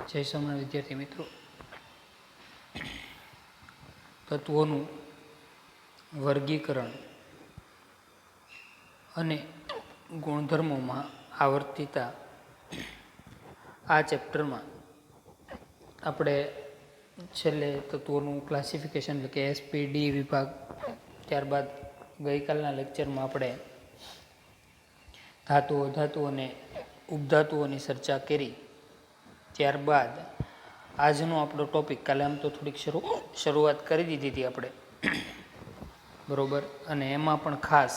જય સોમનાથ વિદ્યાર્થી મિત્રો, તત્વોનું વર્ગીકરણ અને ગુણધર્મોમાં આવર્તિતા આ ચેપ્ટરમાં આપણે છેલ્લે તત્વોનું ક્લાસિફિકેશન એટલે કે એસપીડી વિભાગ, ત્યારબાદ ગઈકાલના લેક્ચરમાં આપણે ધાતુઓ, ધાતુઓ અને ઉપધાતુઓની ચર્ચા કરી. ત્યારબાદ આજનો આપણો ટોપિક, કાલે આમ તો થોડીક શરૂઆત કરી દીધી હતી આપણે, બરોબર, અને એમાં પણ ખાસ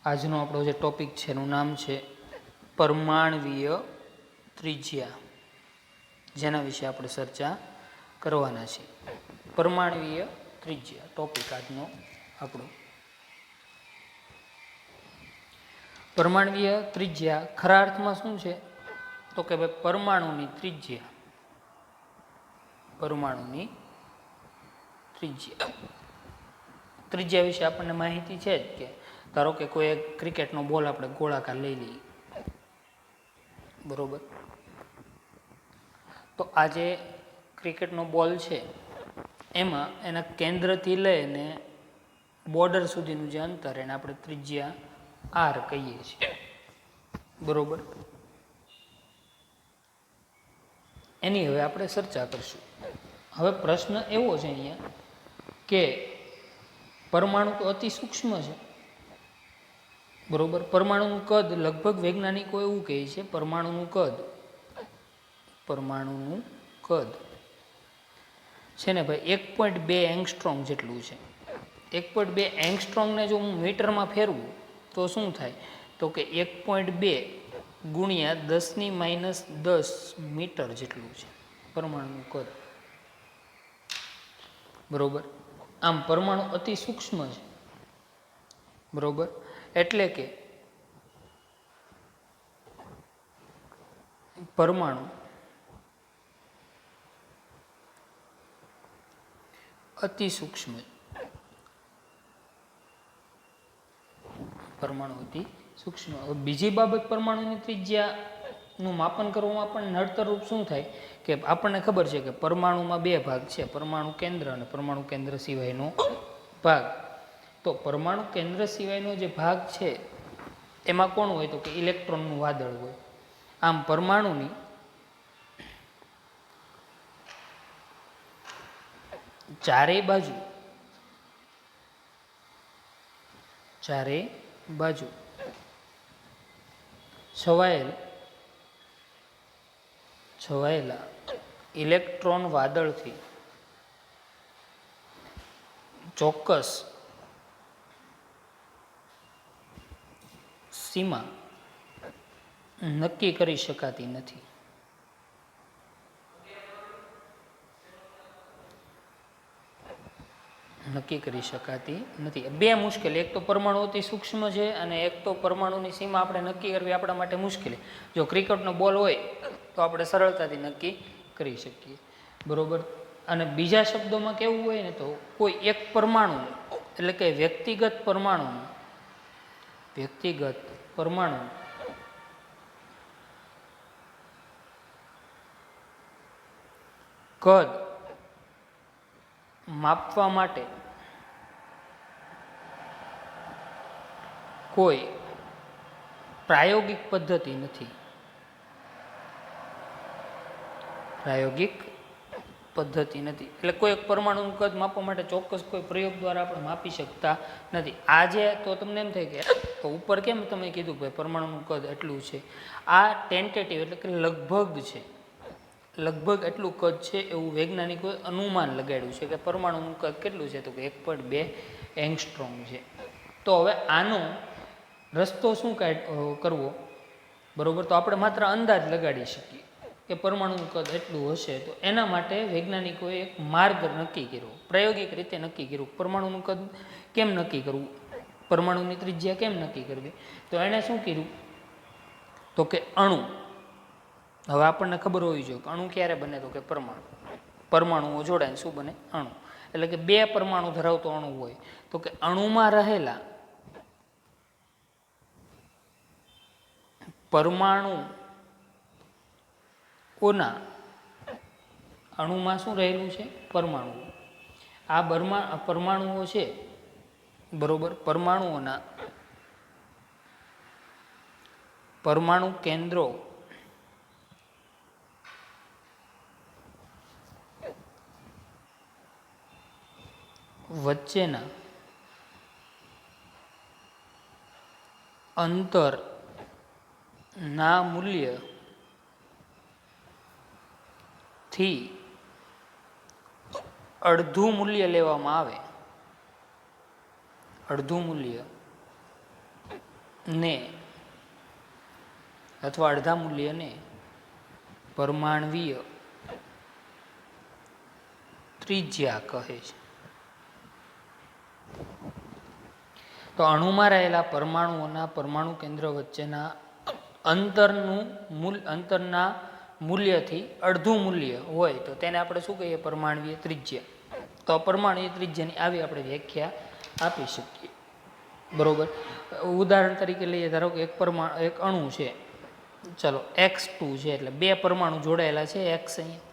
આજનો આપણો જે ટોપિક છે એનું નામ છે પરમાણવીય ત્રિજ્યા, જેના વિશે આપણે ચર્ચા કરવાના છીએ. પરમાણવીય ત્રિજ્યા ટોપિક આજનો આપણો. પરમાણવીય ત્રિજ્યા ખરા અર્થમાં શું છે? તો કે ભાઈ પરમાણુની ત્રિજ્યા, પરમાણુની ત્રિજ્યા. ત્રિજ્યા વિશે આપણને માહિતી છે જ કે ધારો કે કોઈ એક ક્રિકેટનો બોલ આપણે ગોળાકાર લઈ લઈએ, બરોબર, તો આ જે ક્રિકેટનો બોલ છે એમાં એના કેન્દ્રથી લઈને બોર્ડર સુધીનું જે અંતર એને આપણે ત્રિજ્યા આર કહીએ છીએ, બરોબર. એની હવે આપણે ચર્ચા કરશું. હવે પ્રશ્ન એવો છે અહીંયા કે પરમાણુ તો અતિ સૂક્ષ્મ છે, બરોબર. પરમાણુનું કદ લગભગ વૈજ્ઞાનિકો એવું કહે છે, પરમાણુનું કદ છે ને ભાઈ 1.2 એંગસ્ટ્રોમ જેટલું છે. 1.2 એંગસ્ટ્રોમને જો હું મીટરમાં ફેરવું તો શું થાય? તો કે 1.2 ગુણ્યા 10⁻10 મીટર જેટલું છે પરમાણુનું કદ, બરોબર. આમ પરમાણુ અતિ સૂક્ષ્મ છે, બરોબર. એટલે કે પરમાણુ અતિ સૂક્ષ્મ, પરમાણુ અતિ સૂક્ષ્મ. બીજી બાબત, પરમાણુની ત્રિજ્યાનું માપન કરવામાં પણ નડતરરૂપ શું થાય કે આપણને ખબર છે કે પરમાણુમાં બે ભાગ છે, પરમાણુ કેન્દ્ર અને પરમાણુ કેન્દ્ર સિવાયનો ભાગ. તો પરમાણુ કેન્દ્ર સિવાયનો જે ભાગ છે એમાં કોણ હોય? તો કે ઇલેક્ટ્રોનનું વાદળ હોય. આમ પરમાણુની ચારેય બાજુ છવાયેલા ઇલેક્ટ્રોન વાદળથી ચોક્કસ સીમા નક્કી કરી શકાતી નથી. બે મુશ્કેલી, એક તો પરમાણુ અતિ સૂક્ષ્મ છે અને એક તો પરમાણુની સીમા આપણે નક્કી કરવી આપણા માટે મુશ્કેલી. જો ક્રિકેટનો બોલ હોય તો આપણે સરળતાથી નક્કી કરી શકીએ, બરોબર. અને બીજા શબ્દોમાં કેવું હોય ને, તો કોઈ એક પરમાણુ એટલે કે વ્યક્તિગત પરમાણુ કદ માપવા માટે કોઈ પ્રાયોગિક પદ્ધતિ નથી. એટલે કોઈ એક પરમાણુનું કદ માપવા માટે ચોક્કસ કોઈ પ્રયોગ દ્વારા આપણે માપી શકતા નથી. આજે તો તમને એમ થાય કે તો ઉપર કેમ તમે કીધું ભાઈ પરમાણુનું કદ એટલું છે, આ ટેન્ટેટિવ એટલે કે લગભગ એટલું કદ છે એવું વૈજ્ઞાનિકોએ અનુમાન લગાડ્યું છે કે પરમાણુનું કદ કેટલું છે? તો કે 1.2 એંગસ્ટ્રોમ છે. તો હવે આનો રસ્તો શું કરવો, બરોબર? તો આપણે માત્ર અંદાજ લગાડી શકીએ કે પરમાણુનું કદ એટલું હશે. તો એના માટે વૈજ્ઞાનિકોએ એક માર્ગ નક્કી કર્યો, પ્રાયોગિક રીતે નક્કી કર્યું. પરમાણુનું કદ કેમ નક્કી કરવું, પરમાણુની ત્રિજ્યા કેમ નક્કી કરવી? તો એણે શું કર્યું? તો કે અણુ. હવે આપણને ખબર હોવી જોઈએ કે અણુ ક્યારે બને? તો કે પરમાણુઓ જોડાય શું બને? અણુ. એટલે કે બે પરમાણુ ધરાવતો અણુ હોય તો કે અણુમાં રહેલા પરમાણુ ઓના અણુમાં શું રહેલું છે? પરમાણુ. આ પરમાણુઓ છે, બરોબર, પરમાણુઓના પરમાણુ કેન્દ્રો વચ્ચેના અંતરના મૂલ્યથી અડધું મૂલ્ય લેવામાં આવે, અડધું મૂલ્ય ને અથવા અડધા મૂલ્યને પરમાણવીય ત્રિજ્યા કહે છે. તો અણુમાં રહેલા પરમાણુઓના પરમાણુ કેન્દ્ર વચ્ચેના અંતરના મૂલ્યથી અડધું મૂલ્ય હોય તો તેને આપણે શું કહીએ? પરમાણવીય ત્રિજ્યા. તો પરમાણવીય ત્રિજ્યાની આવી આપણે વ્યાખ્યા આપી શકીએ, બરોબર. ઉદાહરણ તરીકે લઈએ, ધારો કે એક અણુ છે, ચલો X2 છે, એટલે બે પરમાણુ જોડાયેલા છે X અહીંયા,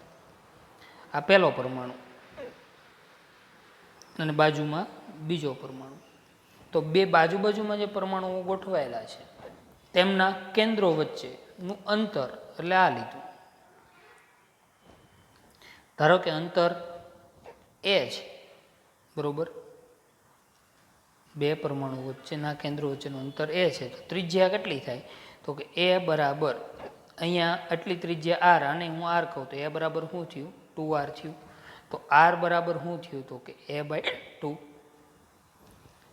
આ પહેલો પરમાણુ અને બાજુમાં બીજો પરમાણુ. તો બે બાજુમાં જે પરમાણુઓ ગોઠવાયેલા છે તેમના કેન્દ્રો વચ્ચેનું અંતર એટલે આ લીધું. ધારો કે અંતર એ છે, બરોબર, બે પરમાણુ વચ્ચેના કેન્દ્રો વચ્ચેનું અંતર એ છે, તો ત્રિજ્યા કેટલી થાય? તો કે એ બરાબર અહીંયા આટલી ત્રિજ્યા r, અને હું r કહું તો એ બરાબર શું થયું? 2r થયું. તો r બરાબર શું થયું? તો કે a/2.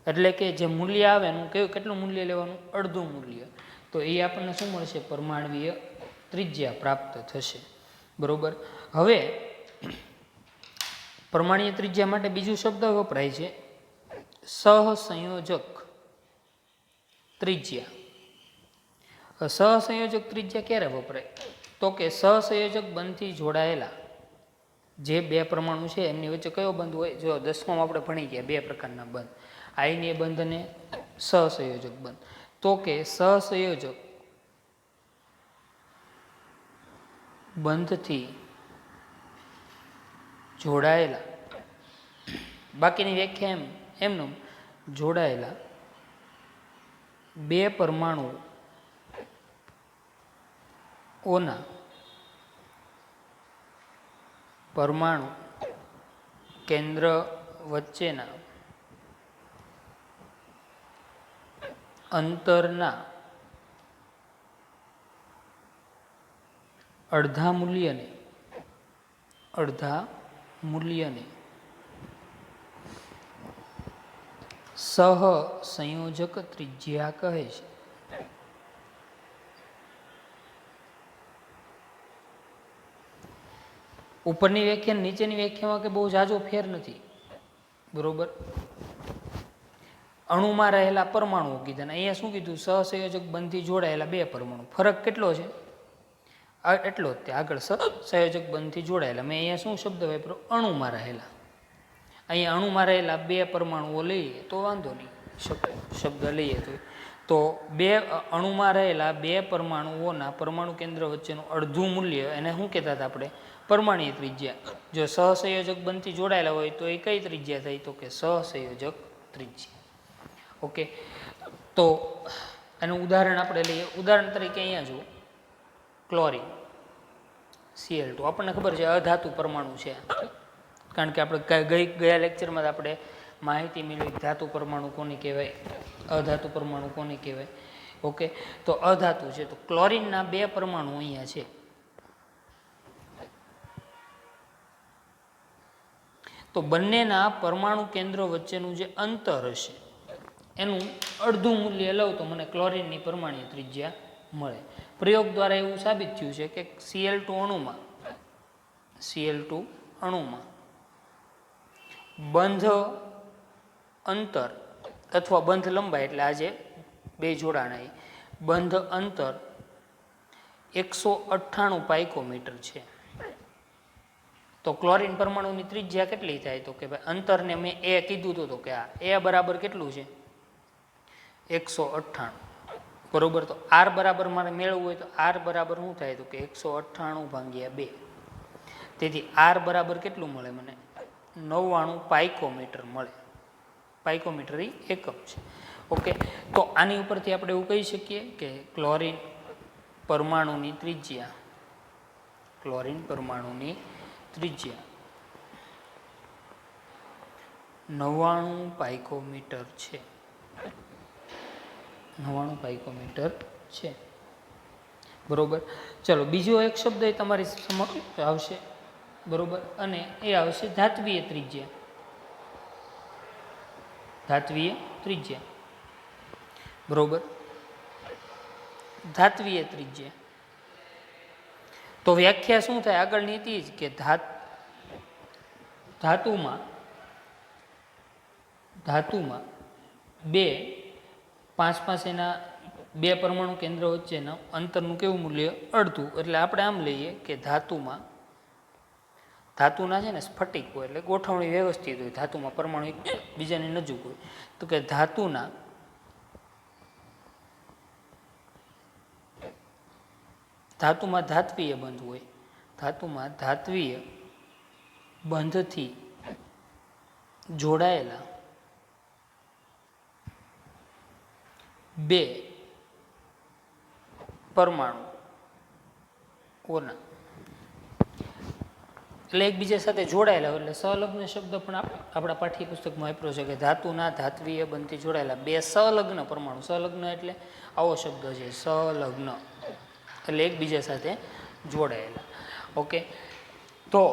એટલે કે જે મૂલ્ય આવે એનું કેટલું મૂલ્ય લેવાનું? અડધું મૂલ્ય. તો એ આપણને શું મળશે? પરમાણવીય ત્રિજ્યા પ્રાપ્ત થશે, બરોબર. હવે પરમાણવીય ત્રિજ્યા માટે બીજું શબ્દ વપરાય છે સહસંયોજક ત્રિજ્યા. સહસંયોજક ત્રિજ્યા ક્યારે વપરાય? તો કે સહસંયોજક બંધથી જોડાયેલા જે બે પરમાણુ છે એમની વચ્ચે કયો બંધ હોય? જો 10માં આપણે ભણી ગયા બે પ્રકારના બંધ, આયનીય બંધ અને સહસંયોજક બંધ. તો કે સહસંયોજક બંધથી જોડાયેલા, બાકીની વ્યાખ્યા એમનું જોડાયેલા બે પરમાણુઓના પરમાણુ કેન્દ્ર વચ્ચેના અંતરના અડધા મૂલ્યને સહસંયોજક ત્રિજ્યા કહે છે. ઉપરની વ્યાખ્યા નીચેની વ્યાખ્યામાં કે બહુ ઝાઝો ફેર નથી, બરોબર. અણુમાં રહેલા પરમાણુઓ કીધા ને અહીંયા શું કીધું? સહસંયોજક બંધથી જોડાયેલા બે પરમાણુ. ફરક કેટલો છે? એટલો જ તે. આગળ સહસંયોજક બંધથી જોડાયેલા, મેં અહીંયા શું શબ્દ વાપર્યો? અણુમાં રહેલા. અહીંયા અણુમાં રહેલા બે પરમાણુઓ લઈએ તો વાંધો નહીં, શબ્દ લઈએ તો બે અણુમાં રહેલા બે પરમાણુઓના પરમાણુ કેન્દ્ર વચ્ચેનું અડધું મૂલ્ય, એને શું કહેતા હતા આપણે? પરમાણવીય ત્રિજ્યા. જો સહસંયોજક બંધથી જોડાયેલા હોય તો એ કઈ ત્રિજ્યા થઈ? તો કે સહસંયોજક ત્રિજ્યા. ઓકે, તો એનું ઉદાહરણ આપણે લઈએ. ઉદાહરણ તરીકે અહીંયા જુઓ, ક્લોરીન Cl2. આપણને ખબર છે અધાતુ પરમાણુ છે, કારણ કે આપણે ગયા લેક્ચરમાં આપણે માહિતી મેળવી ધાતુ પરમાણુ કોને કહેવાય, અધાતુ પરમાણુ કોને કહેવાય. ઓકે, તો અધાતુ છે, તો ક્લોરીનના બે પરમાણુ અહીંયા છે. તો બંનેના પરમાણુ કેન્દ્રો વચ્ચેનું જે અંતર હશે એનું અડધું મૂલ્ય લઉં તો મને ક્લોરીનની પરમાણુ ત્રિજ્યા મળે. પ્રયોગ દ્વારા એવું સાબિત થયું છે કે Cl2 અણુમાં બંધ અંતર અથવા બંધ લંબાઈ, એટલે આ જે બે જોડાણ બંધ અંતર 198 પાઇકોમીટર છે. તો ક્લોરીન પરમાણુની ત્રિજ્યા કેટલી થાય? તો કે ભાઈ અંતરને મેં એ કીધું હતું, તો કે આ એ બરાબર કેટલું છે? 198 બરોબર. તો આર બરાબર મારે મેળવવું હોય તો આર બરાબર શું થાય તો કે 198/2. તેથી આર બરાબર કેટલું મળે મને? 99 પાઇકોમીટર મળે. પાઇકોમીટર એ એકમ છે. ઓકે. તો આની ઉપરથી આપણે એવું કહી શકીએ કે ક્લોરીન પરમાણુની ત્રિજ્યા, ક્લોરીન પરમાણુની ત્રિજ્યા 99 પાઇકોમીટર છે. 99 પાઇકોમીટર છે. બરોબર. ચલો બીજો એક શબ્દ એ તમારી સમક્ષ આવશે. બરોબર. અને એ આવશે ધાત્વીય ત્રિજ્યા. ધાત્વીય ત્રિજ્યા. બરોબર. ધાત્વીય ત્રિજ્યા તો વ્યાખ્યા શું થાય? આગળની હતી જ કે ધાતુમાં બે 5 એના બે પરમાણુ કેન્દ્ર વચ્ચેના અંતરનું કેવું મૂલ્ય? અડધું. એટલે આપણે આમ લઈએ કે ધાતુના છે ને સ્ફટિક હોય એટલે ગોઠવણી વ્યવસ્થિત હોય. ધાતુમાં પરમાણુ એક બીજાની નજીક હોય. તો કે ધાતુમાં ધાત્વીય બંધ હોય. ધાતુમાં ધાત્વીય બંધથી જોડાયેલા બે પરમાણુઓના એટલે એકબીજા સાથે જોડાયેલા હોય એટલે સંલગ્ન શબ્દ પણ આપણા પાઠ્યપુસ્તકમાં વાપર્યો છે કે ધાતુના ધાત્વીય બંધથી જોડાયેલા બે સંલગ્ન પરમાણુ. સંલગ્ન એટલે આવો શબ્દ છે, સંલગ્ન એટલે એકબીજા સાથે જોડાયેલા. ઓકે. તો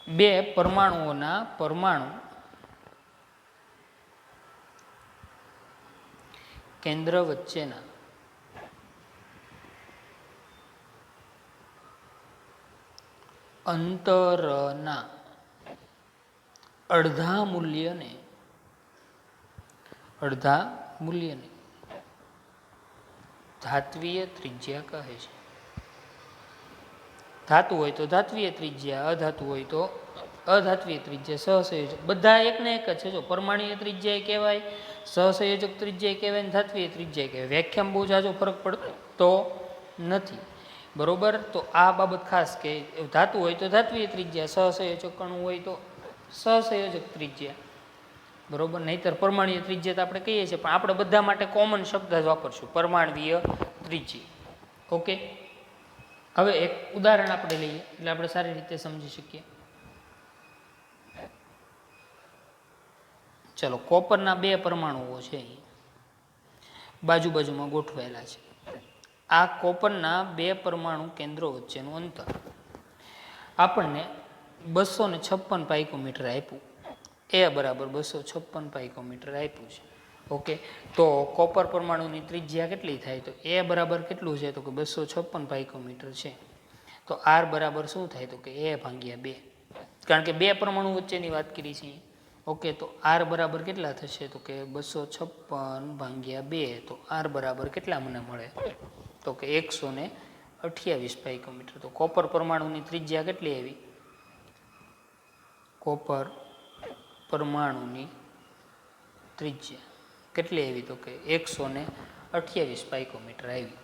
બે પરમાણુઓના પરમાણુ કેન્દ્ર વચ્ચેના અંતરના અડધા મૂલ્યને ધાત્વીય ત્રિજ્યા કહે છે. ધાતુ હોય તો ધાત્વીય ત્રિજ્યા, અધાતુ હોય તો અધાત્વીય ત્રિજ્યા, સહસંયોજક બધા એકને એક જ છે. જો પરમાણુય ત્રિજ્યા કહેવાય, સહસંયોજક ત્રિજ્યા કહેવાય, ધાત્વીય ત્રિજ્યા કહેવાય. વ્યાખ્યામાં બહુ જાજો ફરક પડતો નથી. બરોબર. તો આ બાબત ખાસ કે ધાતુ હોય તો ધાત્વીય ત્રિજ્યા, સહસંયોજક કણુ હોય તો સહસંયોજક ત્રિજ્યા. બરોબર. નહીતર પરમાણુય ત્રિજ્યા તો આપણે કહીએ છીએ, પણ આપણે બધા માટે કોમન શબ્દ જ વાપરશું, પરમાણવીય ત્રિજ્યા. ઓકે. હવે એક ઉદાહરણ આપણે લઈએ એટલે આપણે સારી રીતે સમજી શકીએ. ચલો, કોપરના બે પરમાણુઓ છે, બાજુમાં ગોઠવાયેલા છે. આ કોપરના બે પરમાણુ કેન્દ્રો વચ્ચેનું અંતર આપણને 256 પાઇકોમીટર આપ્યું. એ બરાબર 256 પાઇકોમીટર આપ્યું છે. ઓકે. તો કોપર પરમાણુની ત્રિજ્યા કેટલી થાય? તો એ બરાબર કેટલું છે? તો કે 256 પાઇકોમીટર છે. તો આર બરાબર શું થાય? તો કે A/2. કારણ કે બે પરમાણુ વચ્ચેની વાત કરી છે. ઓકે. તો આર બરાબર કેટલા થશે? તો કે 256/2. તો આર બરાબર કેટલા મને મળે? તો કે 128 પાઇકોમીટર. તો કોપર પરમાણુની ત્રિજ્યા કેટલી આવી? કોપર પરમાણુની ત્રિજ્યા કેટલી આવી? તો કે 128 પાઇકોમીટર આવી.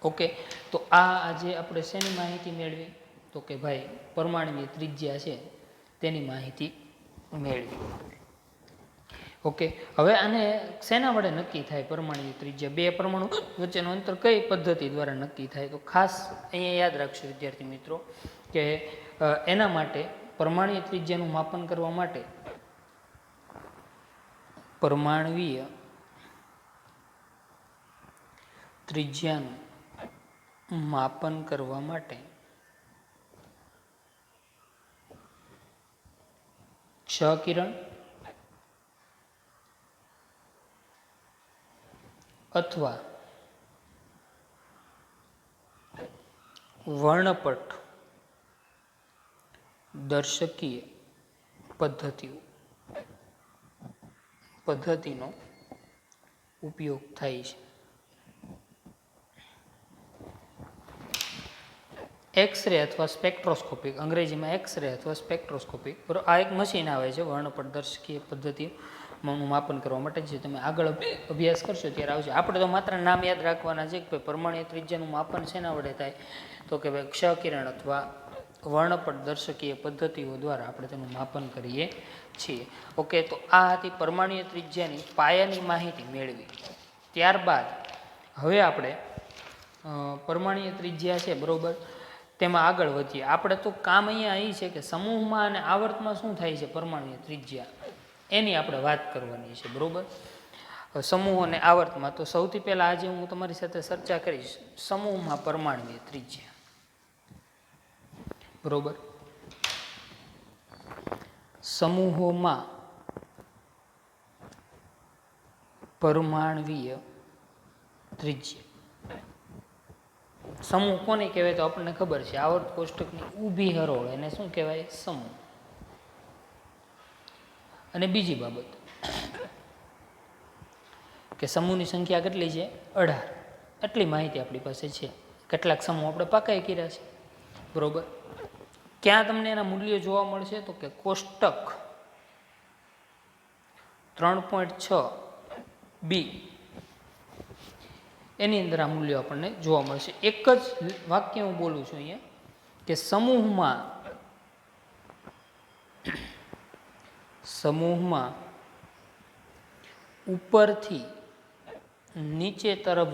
ઓકે. તો આ આજે આપણે શેની માહિતી મેળવી? તો કે ભાઈ પરમાણુની ત્રિજ્યા છે તેની માહિતી મેળવી. ઓકે. હવે આને શેના વડે નક્કી થાય પરમાણુની ત્રિજ્યા? બે પરમાણુ વચ્ચેનું અંતર કઈ પદ્ધતિ દ્વારા નક્કી થાય? તો ખાસ અહીંયા યાદ રાખશો વિદ્યાર્થી મિત્રો કે એના માટે પરમાણુય ત્રિજ્યાનું માપન કરવા માટે પરમાણુય ત્રિજ્યાનું માપન કરવા માટે ક્ષ-કિરણ અથવા વર્ણપટ દર્શકીય પદ્ધતિનો ઉપયોગ થાય છે. એક્સરે અથવા સ્પેક્ટ્રોસ્કોપિક, અંગ્રેજીમાં એક્સરે અથવા સ્પેક્ટ્રોસ્કોપિક, આ એક મશીન આવે છે વર્ણપટ દર્શકીય પદ્ધતિ નું માપન કરવા માટે જે તમે આગળ અભ્યાસ કરશો ત્યારે આવશે. આપણે તો માત્ર નામ યાદ રાખવાના છે કે ભાઈ પરમાણ્વીય ત્રિજ્યાનું માપન શેના વડે થાય, તો કે ભાઈ ક્ષ-કિરણ અથવા વર્ણપટ દર્શકીય પદ્ધતિઓ દ્વારા આપણે તેનું માપન કરીએ છીએ. ઓકે, તો આ હતી પરમાણ્વીય ત્રિજ્યાની પાયાની માહિતી મેળવી. ત્યારબાદ હવે આપણે પરમાણ્વીય ત્રિજ્યા છે બરાબર, તેમાં આગળ વધીએ. આપણે તો કામ અહીંયા અહીં છે કે સમૂહમાં અને આવર્તમાં શું થાય છે પરમાણ્વીય ત્રિજ્યા, એની આપણે વાત કરવાની છે બરાબર. સમૂહ અને આવર્તમાં તો સૌથી પહેલાં આજે હું તમારી સાથે ચર્ચા કરીશ સમૂહમાં પરમાણ્વીય ત્રિજ્યા બરાબર. સમૂહોમાં પરમાણ્વીય ત્રિજ્યા. સમૂહ કોને કહેવાય તો આપણને ખબર છે, આવર્ત કોષ્ટકની ઊભી હરોળ એને શું કહેવાય, સમૂહ. અને બીજી બાબત કે સમૂહની સંખ્યા કેટલી છે, 18. એટલી માહિતી આપણી પાસે છે. કેટલાક સમૂહ આપણે પાકા કર્યા છે બરોબર. ક્યાં તમને એના મૂલ્યો જોવા મળશે તો કે કોષ્ટક 3.6b એની અંદર આ મૂલ્યો આપણને જોવા મળશે. એક જ વાક્ય હું બોલું છું અહીંયા કે સમૂહમાં ઉપરથી નીચે તરફ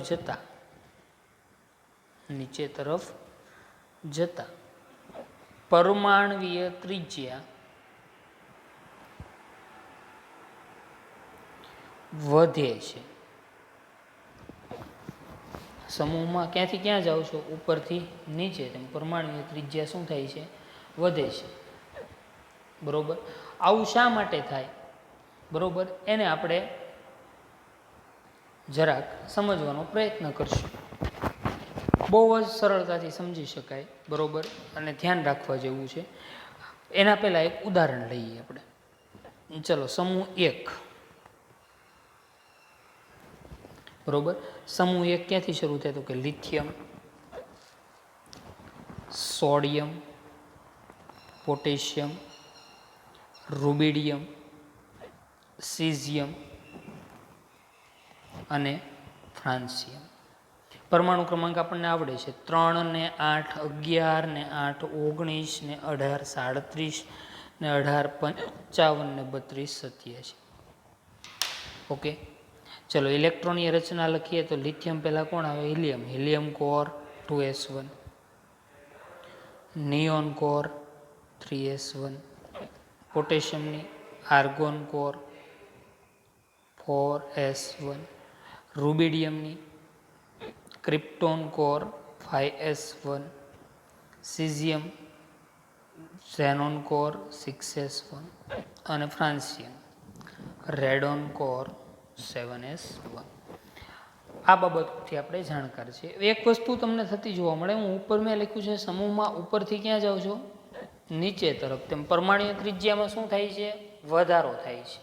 જતા પરમાણ્વીય ત્રિજ્યા વધે છે. સમૂહમાં ક્યાંથી ક્યાં જાઓ છો, ઉપરથી નીચે, તેમ પરમાણ્વીય ત્રિજ્યા શું થાય છે, વધે છે બરોબર. આવું શા માટે થાય બરોબર, એને આપણે જરાક સમજવાનો પ્રયત્ન કરશું. બહુ જ સરળતાથી સમજી શકાય બરોબર, અને ધ્યાન રાખવા જેવું છે. એના પહેલાં એક ઉદાહરણ લઈએ આપણે. ચલો, સમૂહ 1 બરોબર. સમૂહ 1 ક્યાંથી શરૂ થાય તો કે lithium, sodium, potassium, rubidium, caesium અને ફ્રાન્સિયમ. પરમાણુ ક્રમાંક આપણને આવડે છે 3 ને 8 11 ને 8 19 ને 18 37 ને 18 55 ને 32 87. ઓકે, ચલો ઇલેક્ટ્રોનની રચના લખીએ તો લિથિયમ પહેલાં કોણ આવે, helium. Helium core 2s1, neon core 3s1, પોટેશિયમની આર્ગોન કોર 4s1, રૂબિડિયમની krypton core 5s1, caesium xenon core 6s1 અને ફ્રાન્સિયમ રેડોન કોર 7s1. આ બાબતથી આપણે જાણકાર છે. એક વસ્તુ તમને થતી જોવા મળે, હું ઉપર મેં લખ્યું છે સમૂહમાં ઉપરથી ક્યાં જાઉં છું, નીચે તરફ, તેમ પરમાણ્વીય ત્રિજ્યામાં શું થાય છે, વધારો થાય છે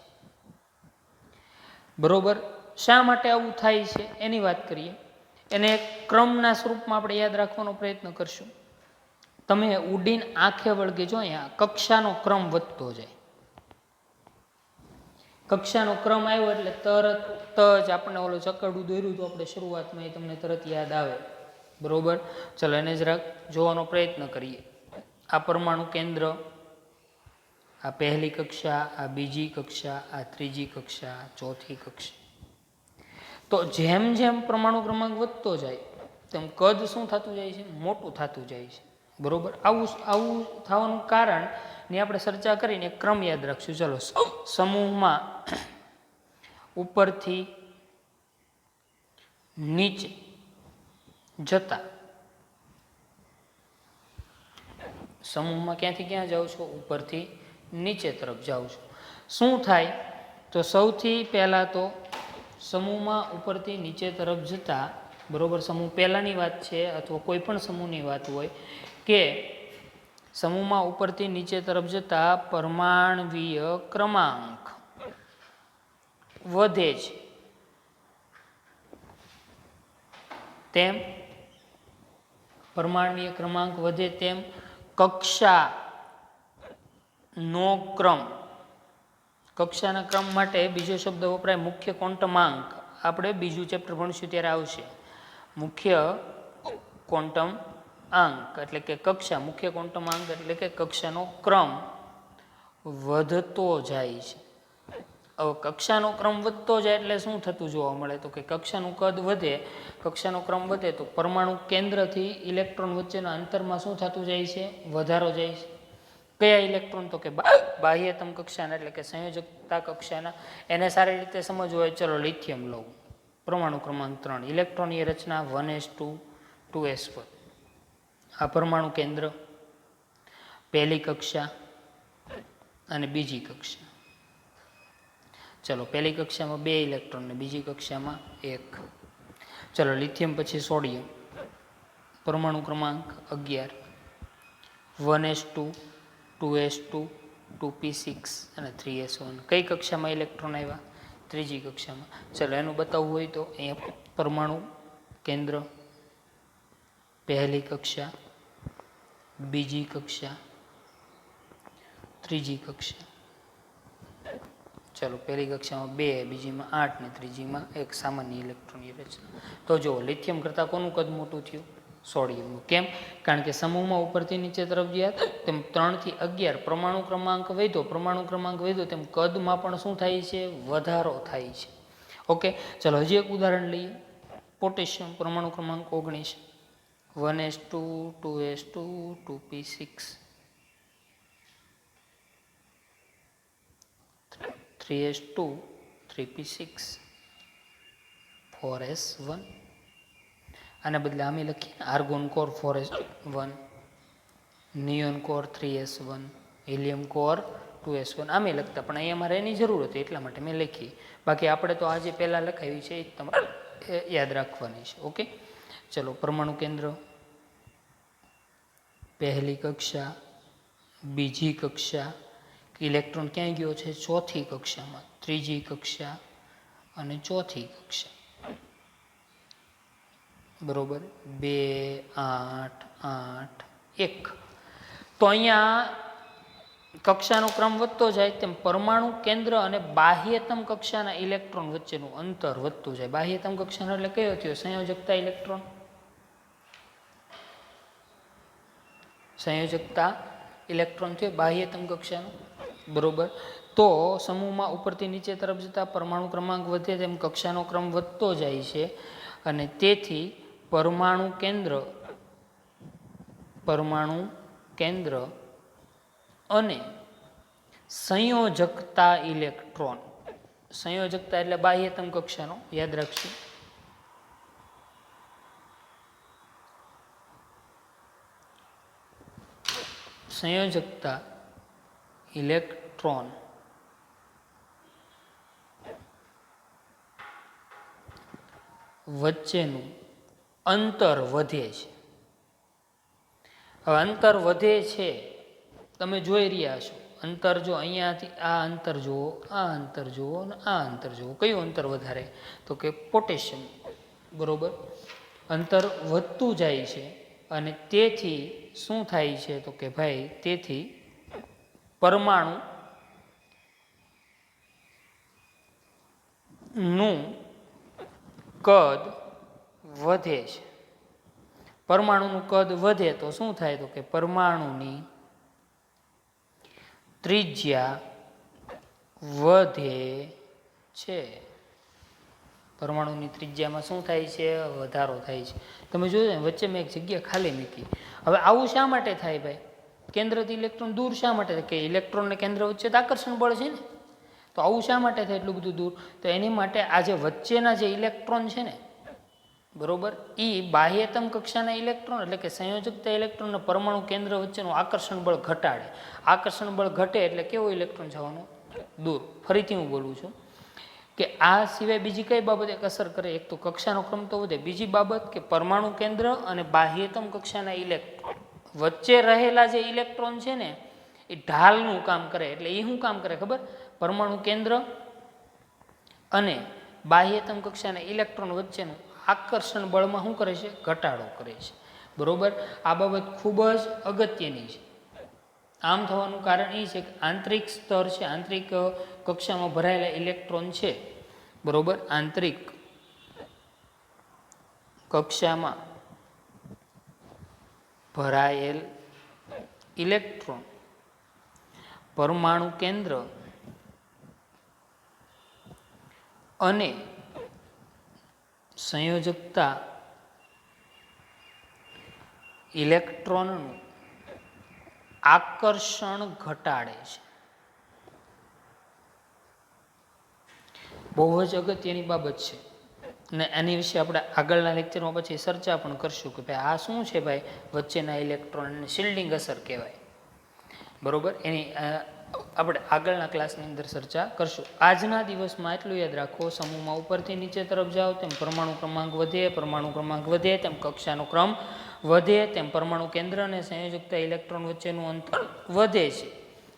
બરોબર. શા માટે આવું થાય છે એની વાત કરીએ. એને ક્રમના સ્વરૂપમાં આપણે યાદ રાખવાનો પ્રયત્ન કરશું. તમે ઉડીને આંખે વળગે જો, અહીંયા કક્ષાનો ક્રમ વધતો જાય. કક્ષાનો ક્રમ આવ્યો એટલે તરત જ આપણને ઓલો ચકરડું દોર્યું તો આપણે શરૂઆતમાં એ તમને તરત યાદ આવે બરોબર. ચલો એને જરાક જોવાનો પ્રયત્ન કરીએ. આ પરમાણુ કેન્દ્ર, આ પહેલી કક્ષા, આ બીજી કક્ષા, આ ત્રીજી કક્ષા, આ ચોથી કક્ષા. તો જેમ જેમ પરમાણુ ક્રમાંક વધતો જાય તેમ કદ શું થતું જાય છે, મોટું થતું જાય છે બરોબર. આવું થવાનું કારણ ની આપણે ચર્ચા કરીને ક્રમ યાદ રાખશું. ચલો, સમૂહમાં ઉપરથી નીચે જતા, સમૂહમાં ક્યાંથી ક્યાં જાઉં છો, ઉપરથી નીચે તરફ જાઉં છું. શું થાય તો સૌથી પહેલા તો સમૂહમાં ઉપરથી નીચે તરફ જતા બરોબર, સમૂહ પહેલાની વાત છે અથવા કોઈ પણ સમૂહની વાત હોય કે સમૂહમાં ઉપરથી નીચે તરફ જતા પરમાણ્વીય ક્રમાંક વધે છે, તેમ પરમાણ્વીય ક્રમાંક વધે તેમ કક્ષાનો ક્રમ કક્ષાના ક્રમ માટે બીજો શબ્દ વપરાય મુખ્ય ક્વોન્ટમાંક. આપણે બીજું ચેપ્ટર ભણીશું ત્યારે આવશે. મુખ્ય ક્વોન્ટમ આંક એટલે કે કક્ષા, મુખ્ય ક્વોન્ટમ આંક એટલે કે કક્ષાનો ક્રમ વધતો જાય છે. હવે કક્ષાનો ક્રમ વધતો જાય એટલે શું થતું જોવા મળે? તો કે કક્ષાનું કદ વધે, કક્ષાનો ક્રમ વધે તો પરમાણુ કેન્દ્રથી ઇલેક્ટ્રોન વચ્ચેના અંતરમાં શું થતું જાય છે? વધારો જાય છે. કયા ઇલેક્ટ્રોન? તો કે બાહ્યતમ કક્ષાના એટલે કે સંયોજકતા કક્ષાના. એને સારી રીતે સમજવું હોય, ચલો લિથિયમ લઉં, પરમાણુ ક્રમાંક 3, ઇલેક્ટ્રોનની રચના 1s2 2s1. આ પરમાણુ કેન્દ્ર, પહેલી કક્ષા અને બીજી કક્ષા. ચલો પહેલી કક્ષામાં 2 ઇલેક્ટ્રોન ને બીજી કક્ષામાં 1. ચલો લિથિયમ પછી સોડિયમ, પરમાણુ ક્રમાંક 11, 1s2 2s2 2p6 અને 3s1. કઈ કક્ષામાં ઇલેક્ટ્રોન આવ્યા? ત્રીજી કક્ષામાં. ચલો એનું બતાવવું હોય તો અહીંયા પરમાણુ કેન્દ્ર, પહેલી કક્ષા, બીજી કક્ષા, ત્રીજી કક્ષા. ચલો પહેલી કક્ષામાં 2, બીજીમાં 8 ને ત્રીજીમાં 1 સામાન્ય ઇલેક્ટ્રોનની રચના. તો જો લિથિયમ કરતાં કોનું કદ મોટું થયું? સોડિયમનું. કેમ? કારણ કે સમૂહમાં ઉપરથી નીચે તરફ ગયા તેમ 3 થી 11 પરમાણુ ક્રમાંક વધ્યો, પરમાણુ ક્રમાંક વધ્યો તેમ કદમાં પણ શું થાય છે? વધારો થાય છે. ઓકે, ચલો હજી એક ઉદાહરણ લઈએ. પોટેશિયમ, પરમાણુ ક્રમાંક 19, 1s2 2s2 2p6 3s2 3p6 4s1. આના બદલે આમે લખીએ argon core 4s1, neon core 3s1, helium core 2s1. આમે લખતા, પણ અહીંયા મારે એની જરૂર હતી એટલા માટે મેં લખી. બાકી આપણે તો આજે પહેલાં લખાવી છે એ તમારે યાદ રાખવાની છે. ઓકે, ચલો પરમાણુ કેન્દ્ર, પહેલી કક્ષા, બીજી કક્ષા, ઇલેક્ટ્રોન ક્યાં ગયો છે? ચોથી કક્ષામાં, ત્રીજી કક્ષા અને ચોથી કક્ષા. બરોબર, 2 8 8 1. તો અહીંયા કક્ષાનો ક્રમ વધતો જાય તેમ પરમાણુ કેન્દ્ર અને બાહ્યતમ કક્ષાના ઇલેક્ટ્રોન વચ્ચેનું અંતર વધતું જાય. બાહ્યતમ કક્ષાનો એટલે કયો થયો? સંયોજકતા ઇલેક્ટ્રોન, સંયોજકતા ઇલેક્ટ્રોન થયો બાહ્યતમ કક્ષાનો. બરોબર, તો સમૂહમાં ઉપરથી નીચે તરફ જતા પરમાણુ ક્રમાંક વધે તેમ કક્ષાનો ક્રમ વધતો જાય છે અને તેથી પરમાણુ કેન્દ્ર અને સંયોજકતા ઇલેક્ટ્રોન, સંયોજકતા એટલે બાહ્યતમ કક્ષાનો, યાદ રાખશું. સંયોજકતા ઇલેક્ટ્રોન વચ્ચેનું અંતર વધે છે. હવે અંતર વધે છે, તમે જોઈ રહ્યા છો. અંતર જો અહીંયાથી આ અંતર જુઓ, આ અંતર જુઓ અને આ અંતર જુઓ. કયું અંતર વધારે? તો કે પોટેશિયમ. બરોબર, અંતર વધતું જાય છે અને તેથી શું થાય છે? તો કે ભાઈ તેથી પરમાણુ નું કદ વધે છે. પરમાણુનું કદ વધે તો શું થાય? તો કે પરમાણુની ત્રિજ્યા વધે છે. પરમાણુની ત્રિજ્યામાં શું થાય છે? વધારો થાય છે. તમે જોયું વચ્ચે મેં એક જગ્યા ખાલી મૂકી. હવે આવું શા માટે થાય ભાઈ? કેન્દ્રથી ઇલેક્ટ્રોન દૂર શા માટે? કે ઇલેક્ટ્રોન ને કેન્દ્ર વચ્ચે આકર્ષણ બળ છે ને, તો આવું શા માટે થાય એટલું બધું દૂર? તો એની માટે આ જે વચ્ચેના જે ઇલેક્ટ્રોન છે ને, બરોબર, એ બાહ્યતમ કક્ષાના ઇલેક્ટ્રોન એટલે કે સંયોજકતા ઇલેક્ટ્રોન અને પરમાણુ કેન્દ્ર વચ્ચેનું આકર્ષણ બળ ઘટાડે. આકર્ષણ બળ ઘટે એટલે કેવો ઇલેક્ટ્રોન જવાનો? દૂર. ફરીથી હું બોલું છું કે આ સિવાય બીજી કઈ બાબત એક અસર કરે? એક તો કક્ષાનો ક્રમ તો વધે, બીજી બાબત કે પરમાણુ કેન્દ્ર અને બાહ્યતમ કક્ષાના ઇલેક્ટ્રોન વચ્ચે રહેલા જે ઇલેક્ટ્રોન છે ને એ ઢાલનું કામ કરે. એટલે એ શું કામ કરે ખબર? પરમાણુ કેન્દ્ર અને બાહ્યતમ કક્ષાના ઇલેક્ટ્રોન વચ્ચેનું આકર્ષણ બળમાં શું કરે છે? ઘટાડો કરે છે. બરોબર, આ બાબત ખૂબ જ અગત્યની છે. આમ થવાનું કારણ એ છે કે આંતરિક સ્તર છે, આંતરિક કક્ષામાં ભરાયેલા ઇલેક્ટ્રોન છે, બરોબર, આંતરિક કક્ષામાં ભરાયેલ ઇલેક્ટ્રોન પરમાણુ કેન્દ્ર અને સંયોજકતા ઇલેક્ટ્રોનનું આકર્ષણ ઘટાડે છે. બહુ જ અગત્યની બાબત છે અને એની વિશે આપણે આગળના લેક્ચરમાં પછી ચર્ચા પણ કરશું કે ભાઈ આ શું છે ભાઈ વચ્ચેના ઇલેક્ટ્રોનને શિલ્ડિંગ અસર કહેવાય, બરોબર. એની આપણે આગળના ક્લાસની અંદર ચર્ચા કરશું. આજના દિવસમાં એટલું યાદ રાખો, સમૂહમાં ઉપરથી નીચે તરફ જાઓ તેમ પરમાણુ ક્રમાંક વધે, પરમાણુ ક્રમાંક વધે તેમ કક્ષાનો ક્રમ વધે, તેમ પરમાણુ કેન્દ્ર અને સંયોજકતા ઇલેક્ટ્રોન વચ્ચેનું અંતર વધે છે.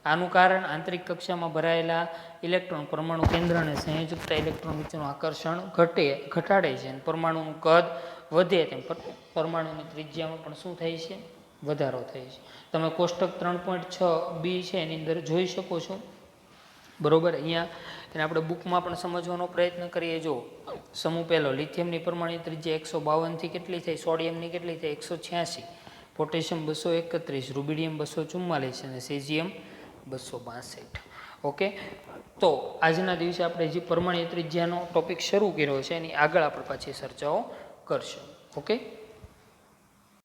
આનું કારણ આંતરિક કક્ષામાં ભરાયેલા ઇલેક્ટ્રોન પરમાણુ કેન્દ્ર અને સંયોજકતા ઇલેક્ટ્રોન વચ્ચેનું આકર્ષણ ઘટાડે છે અને પરમાણુનું કદ વધે તેમ પરમાણુની ત્રિજ્યામાં પણ શું થાય છે? વધારો થાય છે. તમે કોષ્ટક 3.6 બી છે એની અંદર જોઈ શકો છો, બરોબર. અહીંયા એને આપણે બુકમાં પણ સમજવાનો પ્રયત્ન કરીએ. જો સમૂહ પહેલો, લિથિયમની પરમાણુ ત્રિજ્યા 152 કેટલી થઈ? સોડિયમની કેટલી થઈ? 186, પોટેશિયમ 231, રૂબિડિયમ 244 અને સેઝિયમ 262. ઓકે, તો આજના દિવસે આપણે જે પરમાણુ ત્રિજ્યાનો ટોપિક શરૂ કર્યો છે એની આગળ આપણે પાછી ચર્ચાઓ કરશું. ઓકે.